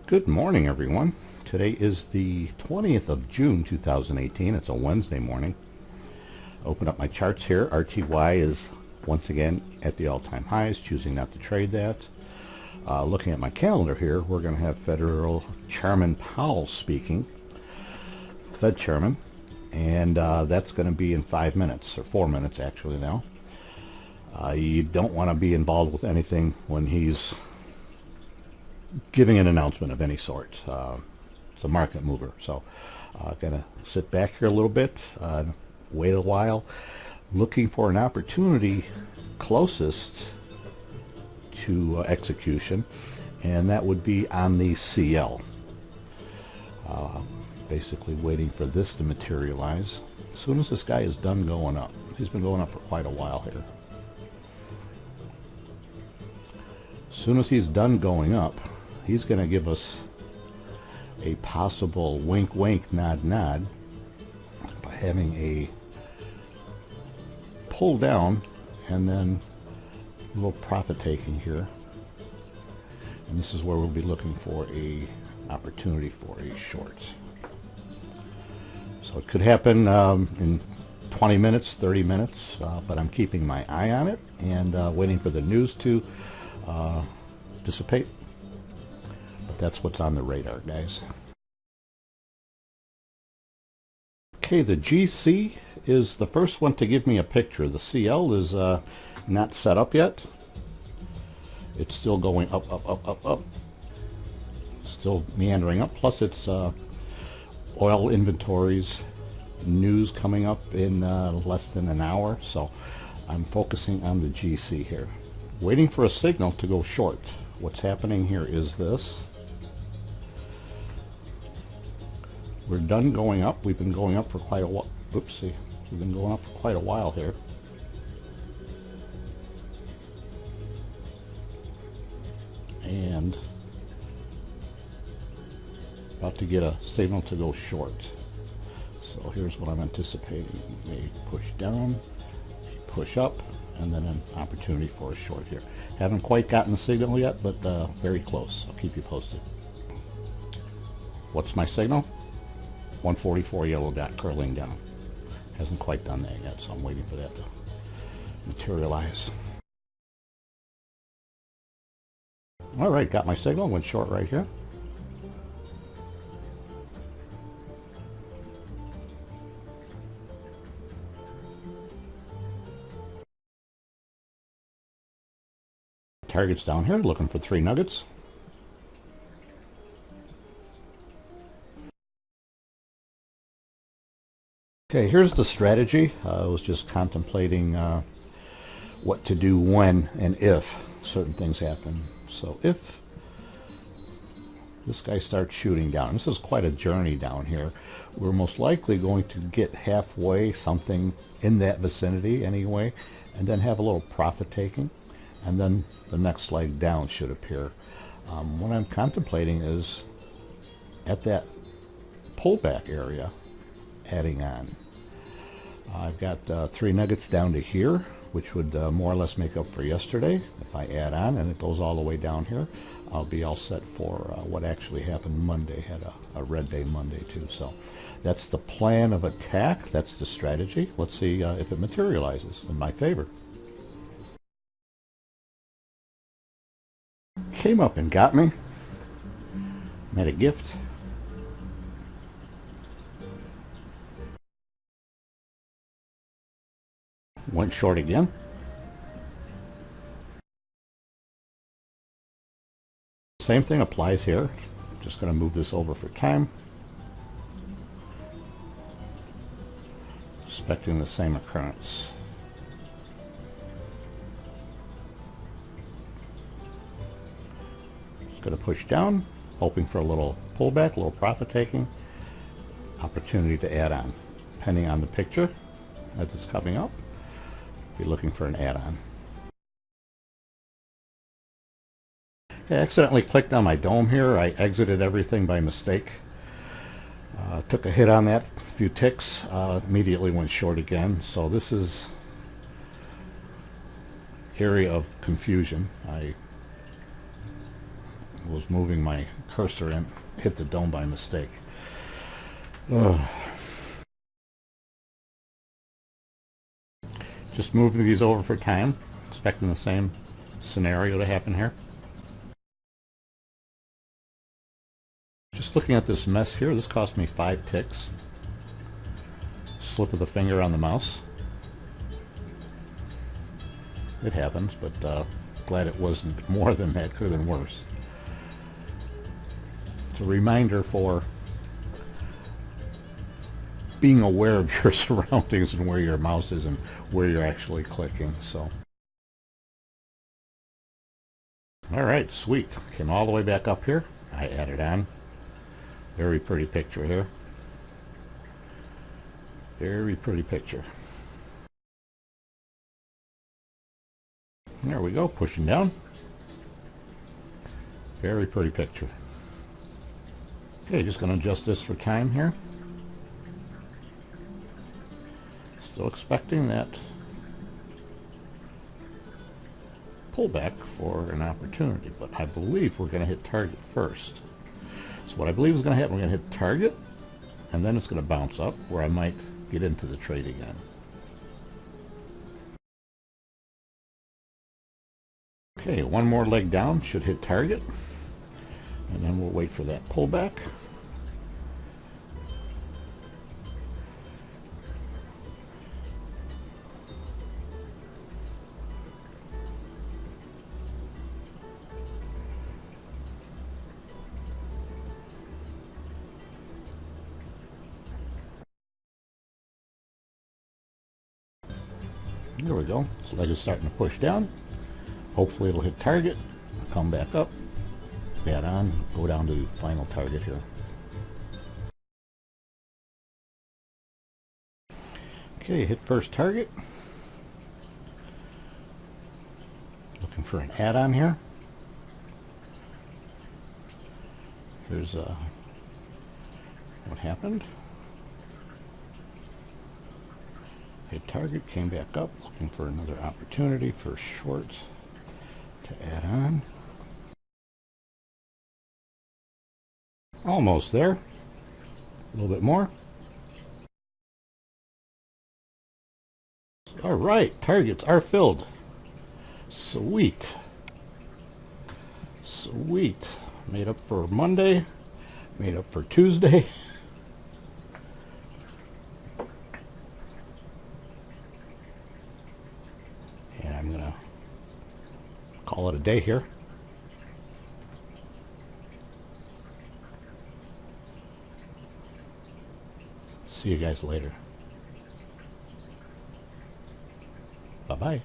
Good morning, everyone. Today is the 20th of June 2018. It's a Wednesday morning. Open up my charts here. RTY is once again at the all-time highs, choosing not to trade that. Looking at my calendar here, we're going to have Federal Chairman Powell speaking, Fed Chairman, and that's going to be in 5 minutes, or 4 minutes actually now. You don't want to be involved with anything when he's giving an announcement of any sort. It's a market mover, so gonna sit back here a little bit, wait a while, looking for an opportunity closest to execution, and that would be on the CL. Basically waiting for this to materialize. As soon as this guy is done going up, he's been going up for quite a while here. As soon as he's done going up, he's going to give us a possible wink wink nod nod by having a pull down and then a little profit taking here, and this is where we'll be looking for a opportunity for a short. So it could happen in 20 minutes, 30 minutes, but I'm keeping my eye on it and waiting for the news to dissipate. But that's what's on the radar, guys. Okay, the GC is the first one to give me a picture. The CL is not set up yet. It's still going up, up, up, up, up. Still meandering up. Plus it's oil inventories, news coming up in less than an hour. So I'm focusing on the GC here. Waiting for a signal to go short. What's happening here is this. We're done going up. We've been going up for quite a while. Oopsie. We've been going up for quite a while here. And about to get a signal to go short. So here's what I'm anticipating. A push down, a push up, and then an opportunity for a short here. Haven't quite gotten the signal yet, but very close. I'll keep you posted. What's my signal? 144 yellow dot curling down. Hasn't quite done that yet, so I'm waiting for that to materialize. All right, got my signal. Went short right here. Targets down here, looking for 3 nuggets. Okay, here's the strategy. I was just contemplating what to do when and if certain things happen. So if this guy starts shooting down, this is quite a journey down here, we're most likely going to get halfway, something in that vicinity anyway, and then have a little profit taking, and then the next leg down should appear. What I'm contemplating is at that pullback area, adding on. I've got 3 nuggets down to here, which would more or less make up for yesterday. If I add on and it goes all the way down here, I'll be all set for what actually happened Monday. Had a red day Monday too. So that's the plan of attack. That's the strategy. Let's see if it materializes in my favor. Came up and got me. Made a gift. Went short again. Same thing applies here. Just going to move this over for time. Expecting the same occurrence. Just going to push down, hoping for a little pullback, a little profit taking. Opportunity to add on. Depending on the picture as it's coming up, be looking for an add-on. I accidentally clicked on my dome here. I exited everything by mistake. Took a hit on that, a few ticks, immediately went short again. So this is area of confusion. I was moving my cursor and hit the dome by mistake. Ugh. Just moving these over for time, expecting the same scenario to happen here. Just looking at this mess here, this cost me 5 ticks. Slip of the finger on the mouse. It happens, but glad it wasn't more than that. Could have been worse. It's a reminder for being aware of your surroundings and where your mouse is and where you're actually clicking. So, alright, sweet. Came all the way back up here. I added on. Very pretty picture here. Very pretty picture. There we go, pushing down. Very pretty picture. Okay, just going to adjust this for time here. Still expecting that pullback for an opportunity, but I believe we're going to hit target first. So what I believe is going to happen, we're going to hit target, and then it's going to bounce up where I might get into the trade again. Okay, one more leg down, should hit target, and then we'll wait for that pullback. There we go. So leg is starting to push down. Hopefully it'll hit target, come back up, add on, go down to final target here. Okay, hit first target. Looking for an add-on here. Here's what happened. Hit target, came back up, looking for another opportunity for shorts to add on. Almost there. A little bit more. All right, targets are filled. Sweet. Sweet. Made up for Monday, made up for Tuesday. And I'm gonna call it a day here. See you guys later. Bye-bye.